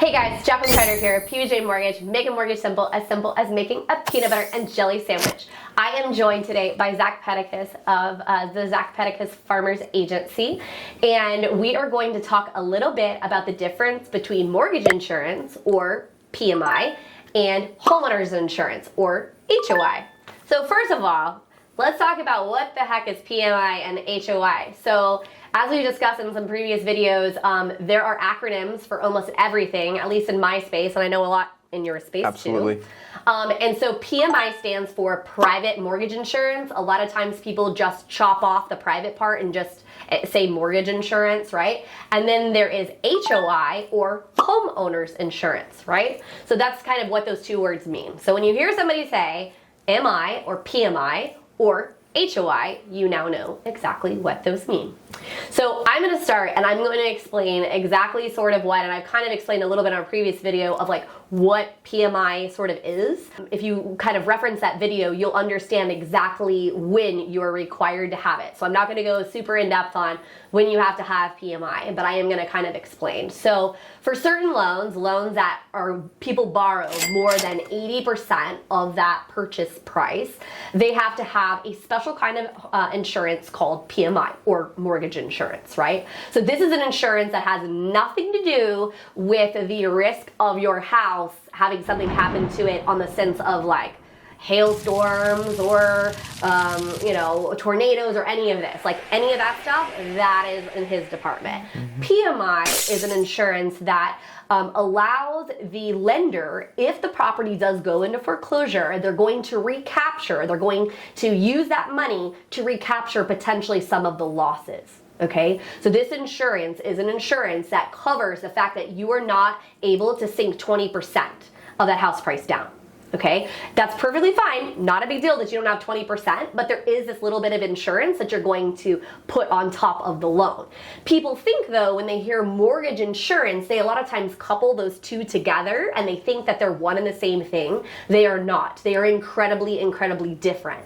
Hey guys, Jacqueline here, PJ Mortgage, making mortgage simple as making a peanut butter and jelly sandwich. I am joined today by Zack of the Zack Farmers Agency, and we are going to talk a little bit about the difference between mortgage insurance, or PMI, and homeowners insurance, or HOI. So first of all, let's talk about what the heck is PMI and HOI. So as we discussed in some previous videos, there are acronyms for almost everything, at least in my space, and I know a lot in your space Absolutely. too. And so PMI stands for private mortgage insurance. A lot of times people just chop off the private part and just say mortgage insurance, right? And then there is HOI, or homeowners insurance, right? So that's kind of what those two words mean. So when you hear somebody say MI or PMI or HOI, you now know exactly what those mean. So I'm going to start and I'm going to explain exactly sort of what, and I've kind of explained a little bit in our previous video of like what PMI sort of is. If you kind of reference that video, you'll understand exactly when you're required to have it. So I'm not going to go super in depth on when you have to have PMI, but I am going to kind of explain. So for certain loans that are people borrow more than 80% of that purchase price, they have to have a special kind of insurance called PMI, or mortgage insurance, right? So this is an insurance that has nothing to do with the risk of your house having something happen to it on the sense of like hailstorms or tornadoes or any of this, like any of that stuff, that is in his department. PMI is an insurance that allows the lender, if the property does go into foreclosure, they're going to recapture, they're going to use that money to recapture potentially some of the losses. Okay, so this insurance is an insurance that covers the fact that you are not able to sink 20% of that house price down. Okay, that's perfectly fine, not a big deal that you don't have 20%, but there is this little bit of insurance that you're going to put on top of the loan. People think though, when they hear mortgage insurance, they a lot of times couple those two together and they think that they're one and the same thing. They are not. They are incredibly, incredibly different.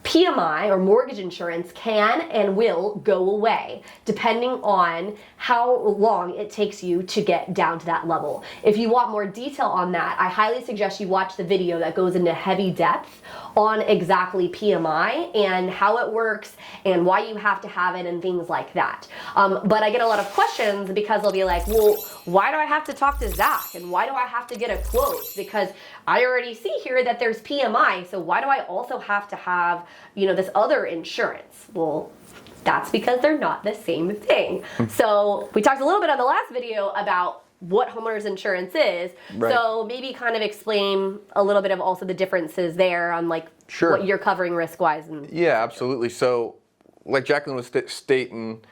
PMI, or mortgage insurance, can and will go away depending on how long it takes you to get down to that level. If you want more detail on that, I highly suggest you watch the video that goes into heavy depth on exactly PMI and how it works and why you have to have it and things like that. But I get a lot of questions because they'll be like, well, why do I have to talk to Zack? And why do I have to get a quote? Because I already see here that there's PMI, so why do I also have to have, this other insurance? Well, that's because they're not the same thing. So we talked a little bit on the last video about what homeowners insurance is. Right. So maybe kind of explain a little bit of also the differences there on like Sure. what you're covering risk-wise. Yeah, absolutely. So like Jacqueline was stating,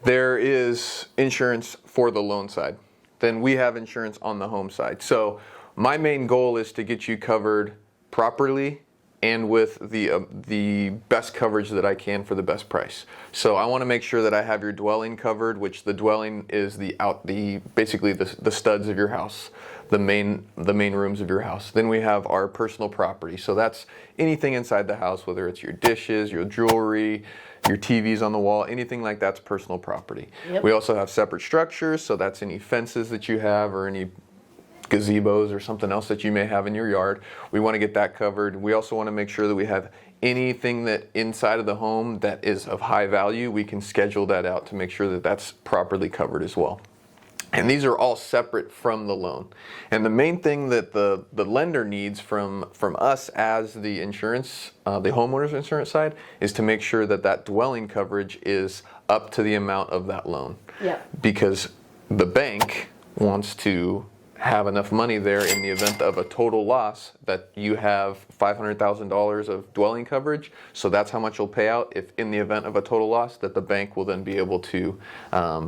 there is insurance for the loan side. Then we have insurance on the home side. So my main goal is to get you covered properly and with the best coverage that I can for the best price. So I want to make sure that I have your dwelling covered, which the dwelling is basically the studs of your house, the main rooms of your house. Then we have our personal property. So that's anything inside the house, whether it's your dishes, your jewelry, your TVs on the wall, anything like that's personal property. Yep. We also have separate structures, so that's any fences that you have or any gazebos or something else that you may have in your yard. We want to get that covered. We also want to make sure that we have anything that inside of the home that is of high value, we can schedule that out to make sure that that's properly covered as well. And these are all separate from the loan. And the main thing that the lender needs from us as the insurance, the homeowners insurance side, is to make sure that that dwelling coverage is up to the amount of that loan. Yep. Because the bank wants to have enough money there in the event of a total loss that you have $500,000 of dwelling coverage. So that's how much you'll pay out if in the event of a total loss, that the bank will then be able to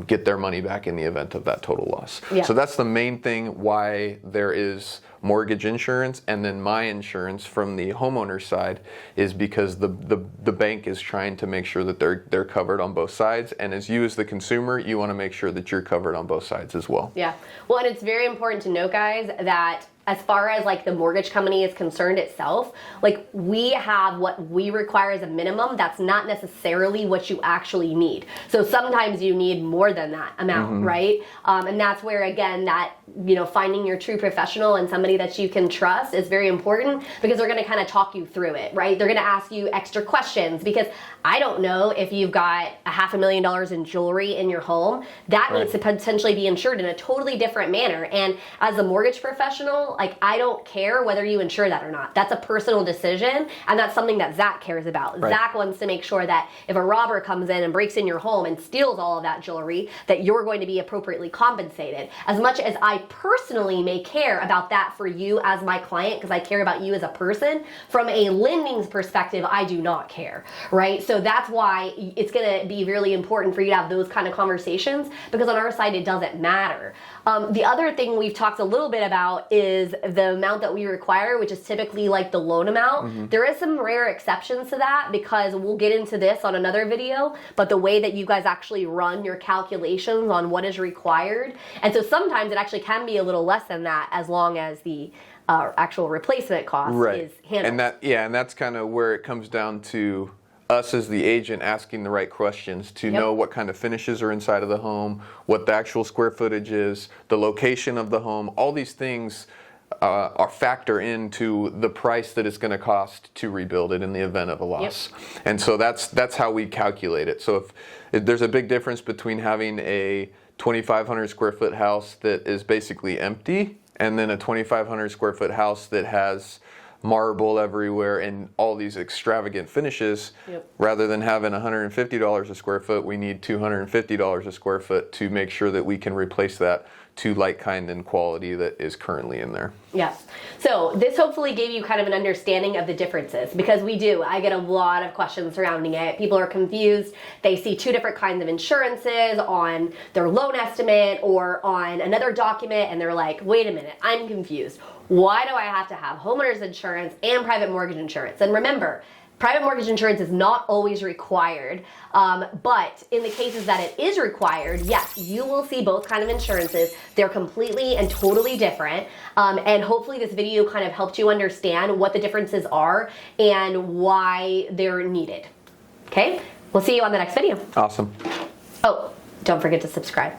get their money back in the event of that total loss. Yeah. So that's the main thing why there is mortgage insurance, and then my insurance from the homeowner side is because the bank is trying to make sure that they're covered on both sides, and as you as the consumer, you want to make sure that you're covered on both sides as well. Yeah, well, and it's very important to note, guys, that as far as like the mortgage company is concerned itself, like we have what we require as a minimum. That's not necessarily what you actually need. So sometimes you need more than that amount, right? And that's where, again, that finding your true professional and somebody that you can trust is very important, because they're going to kind of talk you through it, right? They're going to ask you extra questions, because I don't know if you've got $500,000 in jewelry in your home. That needs to potentially be insured in a totally different manner. And as a mortgage professional, like, I don't care whether you insure that or not. That's a personal decision, and that's something that Zach cares about. Zach wants to make sure that if a robber comes in and breaks in your home and steals all of that jewelry, that you're going to be appropriately compensated. As much as I personally may care about that for you as my client, because I care about you as a person, from a lending perspective, I do not care, right? So that's why it's going to be really important for you to have those kind of conversations, because on our side, it doesn't matter. The other thing we've talked a little bit about is the amount that we require, which is typically like the loan amount. There is some rare exceptions to that, because we'll get into this on another video, but the way that you guys actually run your calculations on what is required. And so sometimes it actually can be a little less than that, as long as the actual replacement cost is handled. And that's kind of where it comes down to us as the agent asking the right questions to know what kind of finishes are inside of the home, what the actual square footage is, the location of the home. All these things are factor into the price that it's going to cost to rebuild it in the event of a loss. And so that's how we calculate it. So if there's a big difference between having a 2,500 square foot house that is basically empty, and then a 2,500 square foot house that has marble everywhere and all these extravagant finishes. Rather than having $150 a square foot, we need $250 a square foot to make sure that we can replace that to like, kind, and quality that is currently in there. Yes. So this hopefully gave you kind of an understanding of the differences, because I get a lot of questions surrounding it. People are confused. They see two different kinds of insurances on their loan estimate or on another document, and they're like, wait a minute, I'm confused. Why do I have to have homeowners insurance and private mortgage insurance? And remember, private mortgage insurance is not always required, but in the cases that it is required, yes, you will see both kind of insurances. They're completely and totally different, and hopefully this video kind of helped you understand what the differences are and why they're needed. Okay, we'll see you on the next video. Awesome. Oh, don't forget to subscribe.